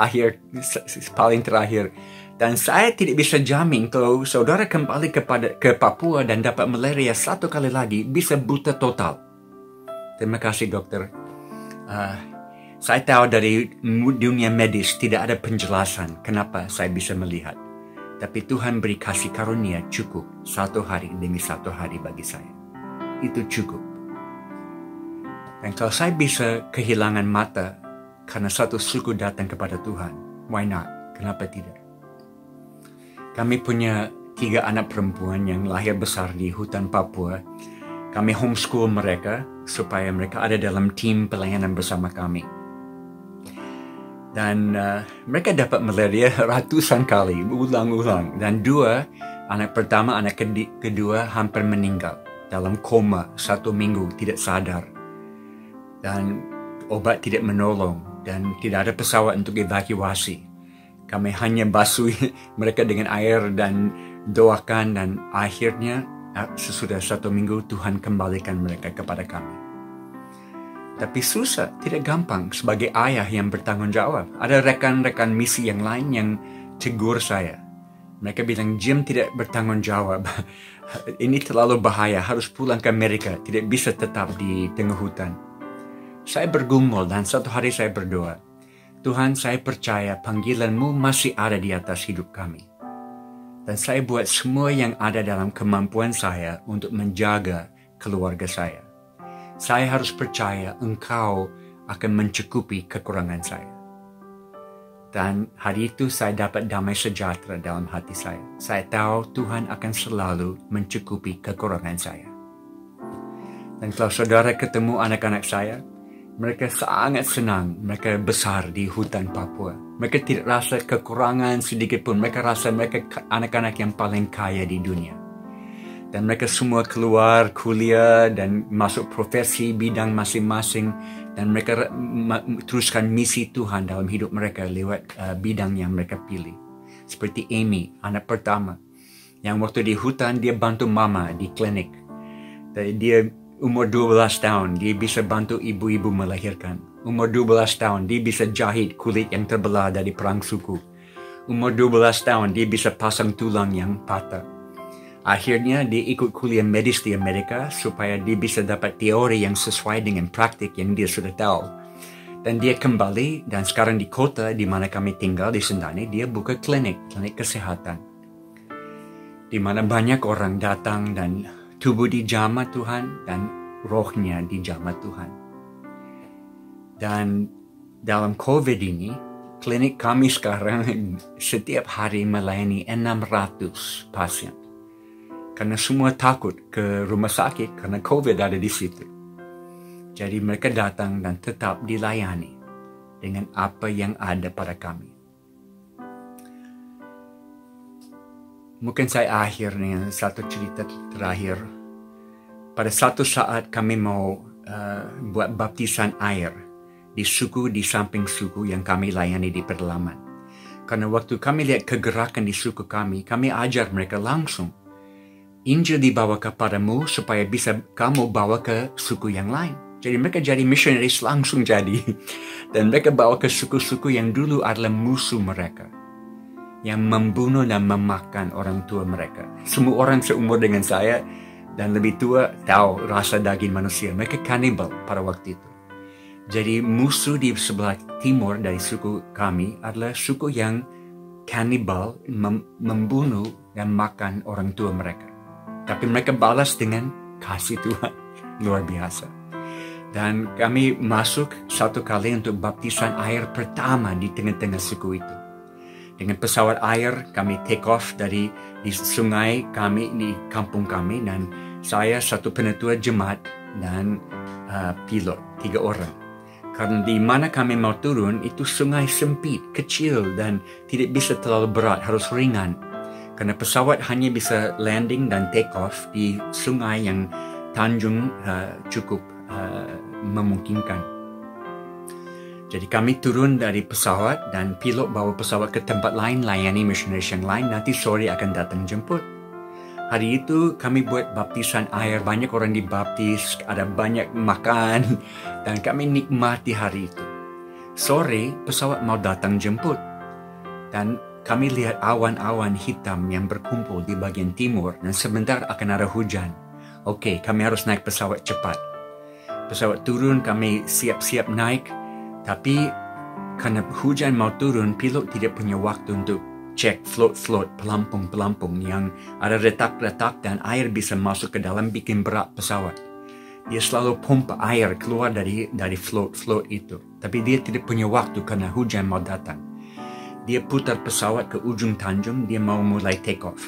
paling terakhir. Dan saya tidak bisa jamin kalau saudara kembali ke Papua dan dapat malaria 1 kali lagi, bisa buta total. Terima kasih dokter. Saya tahu dari dunia medis tidak ada penjelasan kenapa saya bisa melihat. Tapi Tuhan beri kasih karunia cukup 1 hari demi 1 hari bagi saya. Itu cukup. Dan kalau saya bisa kehilangan mata karena satu suku datang kepada Tuhan, why not? Kenapa tidak? Kami punya 3 anak perempuan yang lahir besar di hutan Papua. Kami homeschool mereka supaya mereka ada dalam tim pelayanan bersama kami. Dan mereka dapat malaria ratusan kali, berulang-ulang. Dan anak pertama, anak kedua hampir meninggal dalam koma 1 minggu, tidak sadar. Dan obat tidak menolong dan tidak ada pesawat untuk evakuasi. Kami hanya basuh mereka dengan air dan doakan, dan akhirnya sesudah 1 minggu Tuhan kembalikan mereka kepada kami. Tapi susah, tidak gampang sebagai ayah yang bertanggung jawab. Ada rekan-rekan misi yang lain yang tegur saya. Mereka bilang, Jim tidak bertanggung jawab. Ini terlalu bahaya, harus pulang ke Amerika, tidak bisa tetap di tengah hutan. Saya bergumul dan satu hari saya berdoa, Tuhan, saya percaya panggilan-Mu masih ada di atas hidup kami. Dan saya buat semua yang ada dalam kemampuan saya untuk menjaga keluarga saya. Saya harus percaya Engkau akan mencukupi kekurangan saya. Dan hari itu saya dapat damai sejahtera dalam hati saya. Saya tahu Tuhan akan selalu mencukupi kekurangan saya. Dan kalau saudara ketemu anak-anak saya, mereka sangat senang. Mereka besar di hutan Papua. Mereka tidak rasa kekurangan sedikit pun. Mereka rasa mereka anak-anak yang paling kaya di dunia. Dan mereka semua keluar kuliah dan masuk profesi bidang masing-masing. Dan mereka teruskan misi Tuhan dalam hidup mereka lewat bidang yang mereka pilih. Seperti Amy, anak pertama. Yang waktu di hutan, dia bantu mama di klinik. Dia umur 12 tahun, dia bisa bantu ibu-ibu melahirkan. Umur 12 tahun, dia bisa jahit kulit yang terbelah dari perang suku. Umur 12 tahun, dia bisa pasang tulang yang patah. Akhirnya dia ikut kuliah medis di Amerika supaya dia bisa dapat teori yang sesuai dengan praktik yang dia sudah tahu. Dan dia kembali dan sekarang di kota di mana kami tinggal di Sentani, dia buka klinik kesehatan. Di mana banyak orang datang dan tubuh dijamah Tuhan dan rohnya dijamah Tuhan. Dan dalam COVID ini, klinik kami sekarang setiap hari melayani 600 pasien. Karena semua takut ke rumah sakit karena COVID ada di situ. Jadi mereka datang dan tetap dilayani dengan apa yang ada pada kami. Mungkin saya akhir dengan satu cerita terakhir. Pada satu saat kami mau buat baptisan air di suku di samping suku yang kami layani di pedalaman. Karena waktu kami lihat kegerakan di suku kami ajar mereka langsung. Injil dibawa kepadamu supaya bisa kamu bawa ke suku yang lain. Jadi mereka jadi missionaries langsung jadi. Dan mereka bawa ke suku-suku yang dulu adalah musuh mereka. Yang membunuh dan memakan orang tua mereka. Semua orang seumur dengan saya dan lebih tua tahu rasa daging manusia. Mereka kanibal pada waktu itu. Jadi musuh di sebelah timur dari suku kami adalah suku yang kanibal, membunuh dan makan orang tua mereka. Tapi mereka balas dengan kasih Tuhan. Luar biasa. Dan kami masuk satu kali untuk baptisan air pertama di tengah-tengah suku itu. Dengan pesawat air kami take off di sungai kami, di kampung kami. Dan saya satu penetua jemaat dan pilot, 3 orang. Karena di mana kami mau turun itu sungai sempit, kecil dan tidak bisa terlalu berat, harus ringan. Karena pesawat hanya bisa landing dan take off di sungai yang tanjung cukup memungkinkan. Jadi kami turun dari pesawat dan pilot bawa pesawat ke tempat lain, layani missionaries yang lain, nanti sore akan datang jemput. Hari itu kami buat baptisan air, banyak orang dibaptis, ada banyak makan, dan kami nikmati hari itu. Sore pesawat mau datang jemput, dan kami lihat awan-awan hitam yang berkumpul di bagian timur dan sebentar akan ada hujan. Oke, kami harus naik pesawat cepat. Pesawat turun, kami siap-siap naik. Tapi karena hujan mau turun, pilot tidak punya waktu untuk cek float-float, pelampung-pelampung yang ada retak-retak dan air bisa masuk ke dalam bikin berat pesawat. Dia selalu pompa air keluar dari float-float itu. Tapi dia tidak punya waktu karena hujan mau datang. Dia putar pesawat ke ujung tanjung, dia mau mulai take off.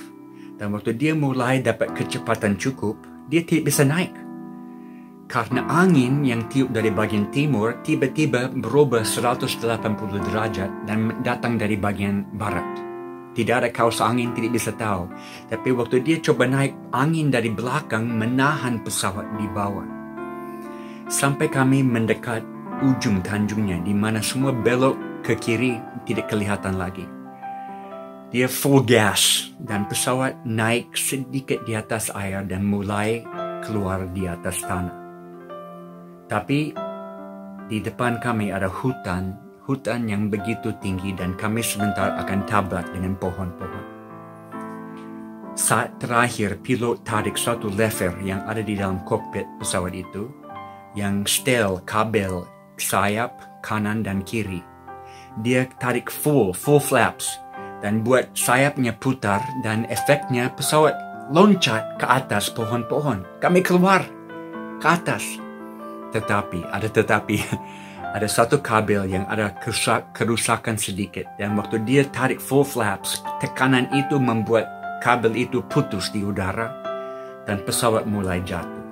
Dan waktu dia mulai dapat kecepatan cukup, dia tidak bisa naik. karena angin yang tiup dari bagian timur tiba-tiba berubah 180 derajat dan datang dari bagian barat. Tidak ada kaus angin, tidak bisa tahu. Tapi waktu dia coba naik, angin dari belakang menahan pesawat di bawah. Sampai kami mendekat ujung tanjungnya, di mana semua belok ke kiri tidak kelihatan lagi. Dia full gas dan pesawat naik sedikit di atas air dan mulai keluar di atas tanah. Tapi di depan kami ada hutan yang begitu tinggi dan kami sebentar akan tabrak dengan pohon-pohon. Saat terakhir, pilot tarik satu lever yang ada di dalam kokpit pesawat itu, yang setel kabel sayap kanan dan kiri. Dia tarik full flaps dan buat sayapnya putar dan efeknya pesawat loncat ke atas pohon-pohon. Kami keluar ke atas. Tetapi ada satu kabel yang ada kerusakan sedikit, dan waktu dia tarik full flaps, tekanan itu membuat kabel itu putus di udara dan pesawat mulai jatuh.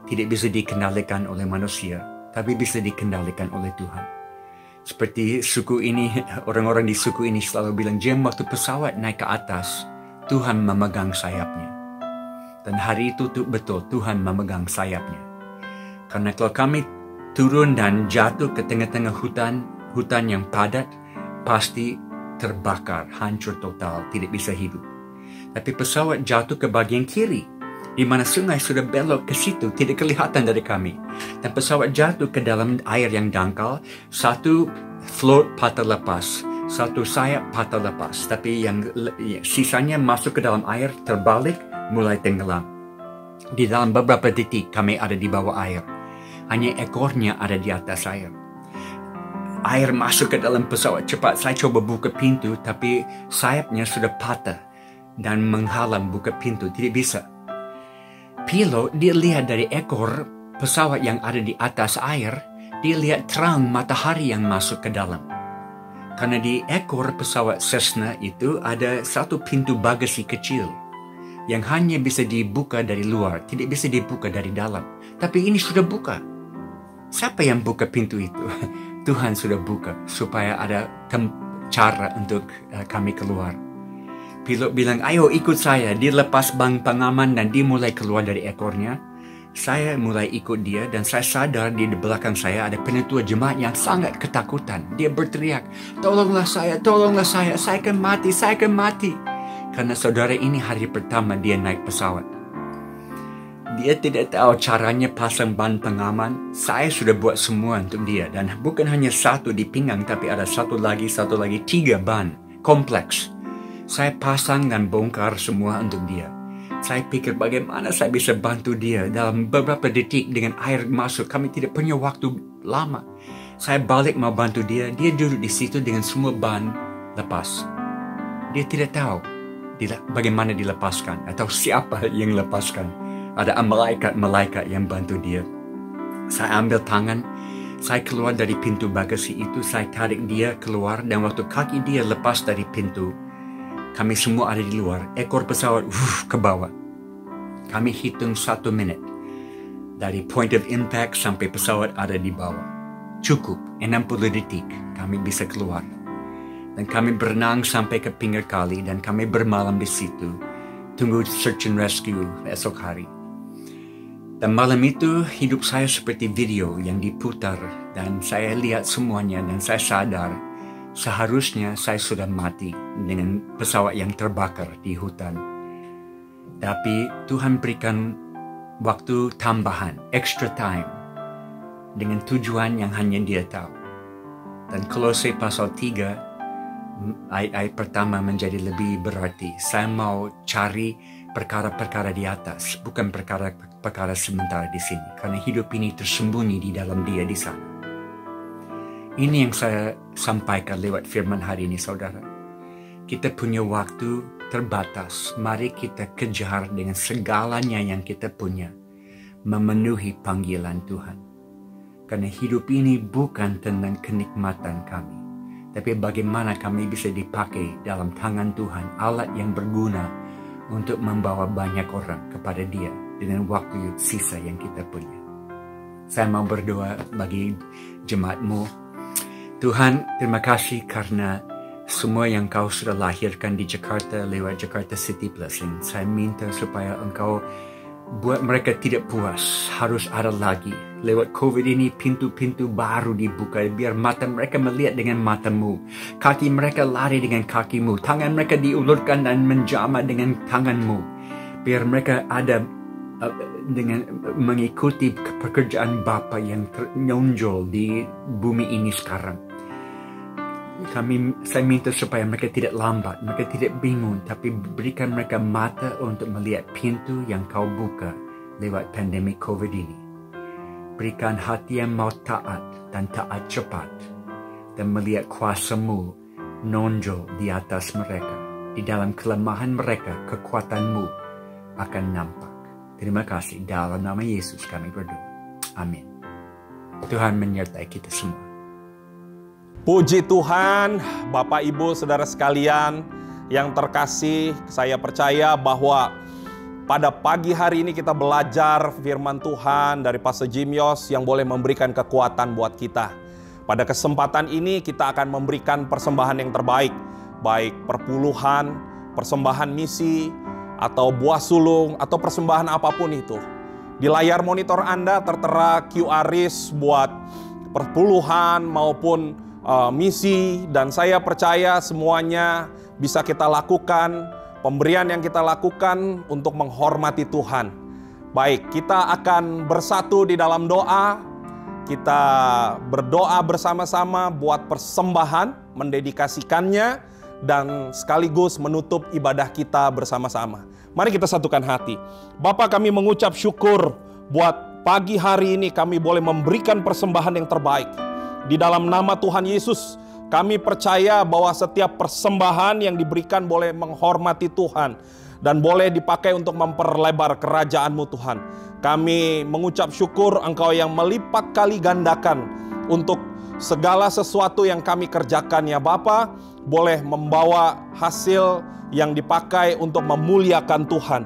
Tidak bisa dikendalikan oleh manusia, tapi bisa dikendalikan oleh Tuhan. Seperti suku ini, orang-orang di suku ini selalu bilang, Jim, waktu pesawat naik ke atas, Tuhan memegang sayapnya. Dan hari itu betul, Tuhan memegang sayapnya. Karena kalau kami turun dan jatuh ke tengah-tengah hutan yang padat, pasti terbakar, hancur total, tidak bisa hidup. Tapi pesawat jatuh ke bagian kiri, di mana sungai sudah belok ke situ, tidak kelihatan dari kami. Dan pesawat jatuh ke dalam air yang dangkal, satu float patah lepas, satu sayap patah lepas. Tapi yang sisanya masuk ke dalam air, terbalik, mulai tenggelam. Di dalam beberapa detik kami ada di bawah air. Hanya ekornya ada di atas air. Air masuk ke dalam pesawat cepat. Saya coba buka pintu, tapi sayapnya sudah patah dan menghalang buka pintu. Tidak bisa. Pilot, dia lihat dari ekor pesawat yang ada di atas air, dia lihat terang matahari yang masuk ke dalam. Karena di ekor pesawat Cessna itu ada satu pintu bagasi kecil yang hanya bisa dibuka dari luar, tidak bisa dibuka dari dalam. Tapi ini sudah buka. Siapa yang buka pintu itu? Tuhan sudah buka supaya ada cara untuk kami keluar. Pilot bilang, ayo ikut saya. Dia lepas bang pengaman dan dia mulai keluar dari ekornya. Saya mulai ikut dia dan saya sadar di belakang saya ada penetua jemaat yang sangat ketakutan. Dia berteriak, tolonglah saya, saya akan mati. Karena saudara ini hari pertama dia naik pesawat. Dia tidak tahu caranya pasang ban pengaman. Saya sudah buat semua untuk dia. Dan bukan hanya satu di pinggang, tapi ada satu lagi, 3 ban. Kompleks. Saya pasang dan bongkar semua untuk dia. Saya pikir bagaimana saya bisa bantu dia dalam beberapa detik dengan air masuk. Kami tidak punya waktu lama. Saya balik mau bantu dia. Dia duduk di situ dengan semua ban lepas. Dia tidak tahu bagaimana dilepaskan atau siapa yang lepaskan. Ada malaikat yang bantu dia. Saya ambil tangan, saya keluar dari pintu bagasi itu, saya tarik dia keluar, dan waktu kaki dia lepas dari pintu, kami semua ada di luar. Ekor pesawat ke bawah. Kami hitung 1 menit. Dari point of impact sampai pesawat ada di bawah. Cukup 60 detik kami bisa keluar. Dan kami berenang sampai ke pinggir kali dan kami bermalam di situ. Tunggu search and rescue esok hari. Dan malam itu hidup saya seperti video yang diputar dan saya lihat semuanya dan saya sadar seharusnya saya sudah mati dengan pesawat yang terbakar di hutan. Tapi Tuhan berikan waktu tambahan, extra time, dengan tujuan yang hanya Dia tahu. Dan Kolose pasal 3 ayat pertama menjadi lebih berarti. Saya mau cari perkara-perkara di atas, bukan perkara sementara di sini. Karena hidup ini tersembunyi di dalam Dia di sana. Ini yang saya sampaikan lewat firman hari ini, saudara. Kita punya waktu terbatas. Mari kita kejar dengan segalanya yang kita punya, memenuhi panggilan Tuhan. Karena hidup ini bukan tentang kenikmatan kami, tapi bagaimana kami bisa dipakai dalam tangan Tuhan, alat yang berguna untuk membawa banyak orang kepada Dia dengan waktu sisa yang kita punya. Saya mau berdoa bagi jemaatmu. Tuhan, terima kasih karena semua yang Kau sudah lahirkan di Jakarta lewat Jakarta City Blessing. Saya minta supaya Engkau buat mereka tidak puas, harus ada lagi. Lewat COVID ini pintu-pintu baru dibuka, biar mata mereka melihat dengan matamu, kaki mereka lari dengan kakimu, tangan mereka diulurkan dan menjamah dengan tanganmu, biar mereka ada dengan mengikuti pekerjaan Bapa yang menonjol di bumi ini sekarang. Saya minta supaya mereka tidak lambat, mereka tidak bingung, tapi berikan mereka mata untuk melihat pintu yang Kau buka lewat pandemi COVID ini. Berikan hati yang mau taat dan taat cepat, dan melihat kuasa-Mu nonjol di atas mereka. Di dalam kelemahan mereka, kekuatan-Mu akan nampak. Terima kasih, dalam nama Yesus kami berdoa. Amin. Tuhan menyertai kita semua. Puji Tuhan, Bapak Ibu Saudara sekalian yang terkasih, saya percaya bahwa pada pagi hari ini kita belajar firman Tuhan dari Pastor Jim Yos yang boleh memberikan kekuatan buat kita. Pada kesempatan ini kita akan memberikan persembahan yang terbaik, baik perpuluhan, persembahan misi, atau buah sulung, atau persembahan apapun itu. Di layar monitor Anda tertera QRIS buat perpuluhan maupun misi, dan saya percaya semuanya bisa kita lakukan, pemberian yang kita lakukan untuk menghormati Tuhan. Baik, kita akan bersatu di dalam doa, kita berdoa bersama-sama buat persembahan, mendedikasikannya, dan sekaligus menutup ibadah kita bersama-sama. Mari kita satukan hati. Bapa, kami mengucap syukur buat pagi hari ini kami boleh memberikan persembahan yang terbaik. Di dalam nama Tuhan Yesus, kami percaya bahwa setiap persembahan yang diberikan boleh menghormati Tuhan dan boleh dipakai untuk memperlebar kerajaan-Mu Tuhan. Kami mengucap syukur Engkau yang melipat kali gandakan untuk segala sesuatu yang kami kerjakan ya Bapa, boleh membawa hasil yang dipakai untuk memuliakan Tuhan.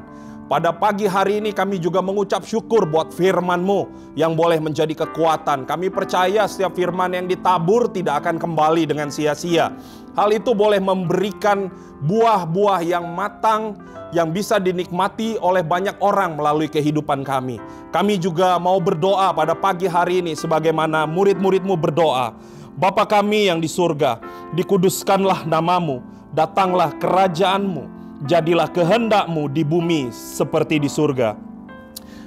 Pada pagi hari ini kami juga mengucap syukur buat firman-Mu yang boleh menjadi kekuatan. Kami percaya setiap firman yang ditabur tidak akan kembali dengan sia-sia. Hal itu boleh memberikan buah-buah yang matang, yang bisa dinikmati oleh banyak orang melalui kehidupan kami. Kami juga mau berdoa pada pagi hari ini sebagaimana murid-murid-Mu berdoa. Bapa kami yang di surga, dikuduskanlah nama-Mu, datanglah kerajaan-Mu. Jadilah kehendak-Mu di bumi seperti di surga.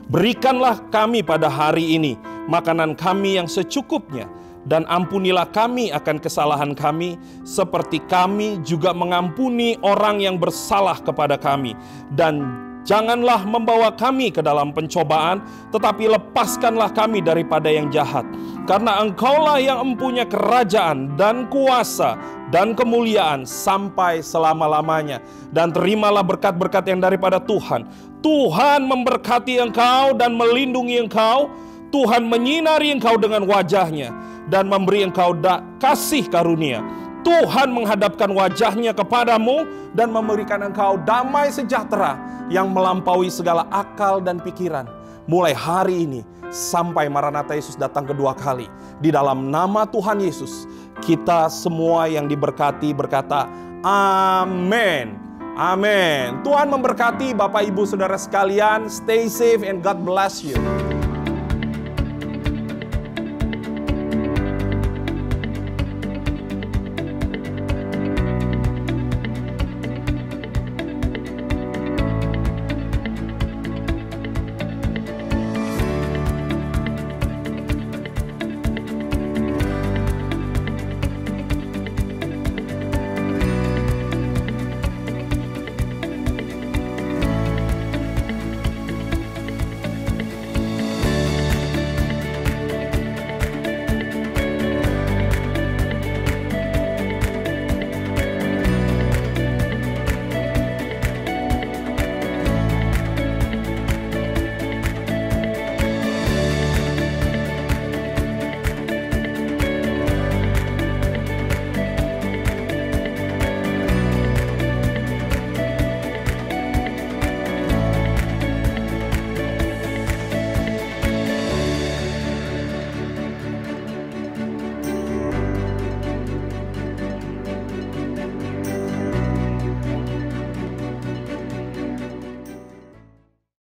Berikanlah kami pada hari ini makanan kami yang secukupnya, dan ampunilah kami akan kesalahan kami, seperti kami juga mengampuni orang yang bersalah kepada kami. Dan janganlah membawa kami ke dalam pencobaan, tetapi lepaskanlah kami daripada yang jahat. Karena Engkaulah yang mempunyai kerajaan dan kuasa dan kemuliaan sampai selama-lamanya. Dan terimalah berkat-berkat yang daripada Tuhan. Tuhan memberkati engkau dan melindungi engkau. Tuhan menyinari engkau dengan wajah-Nya dan memberi engkau kasih karunia. Tuhan menghadapkan wajah-Nya kepadamu dan memberikan engkau damai sejahtera yang melampaui segala akal dan pikiran. Mulai hari ini sampai Maranatha Yesus datang kedua kali. Di dalam nama Tuhan Yesus, kita semua yang diberkati berkata amin. Amin. Tuhan memberkati Bapak Ibu Saudara sekalian. Stay safe and God bless you.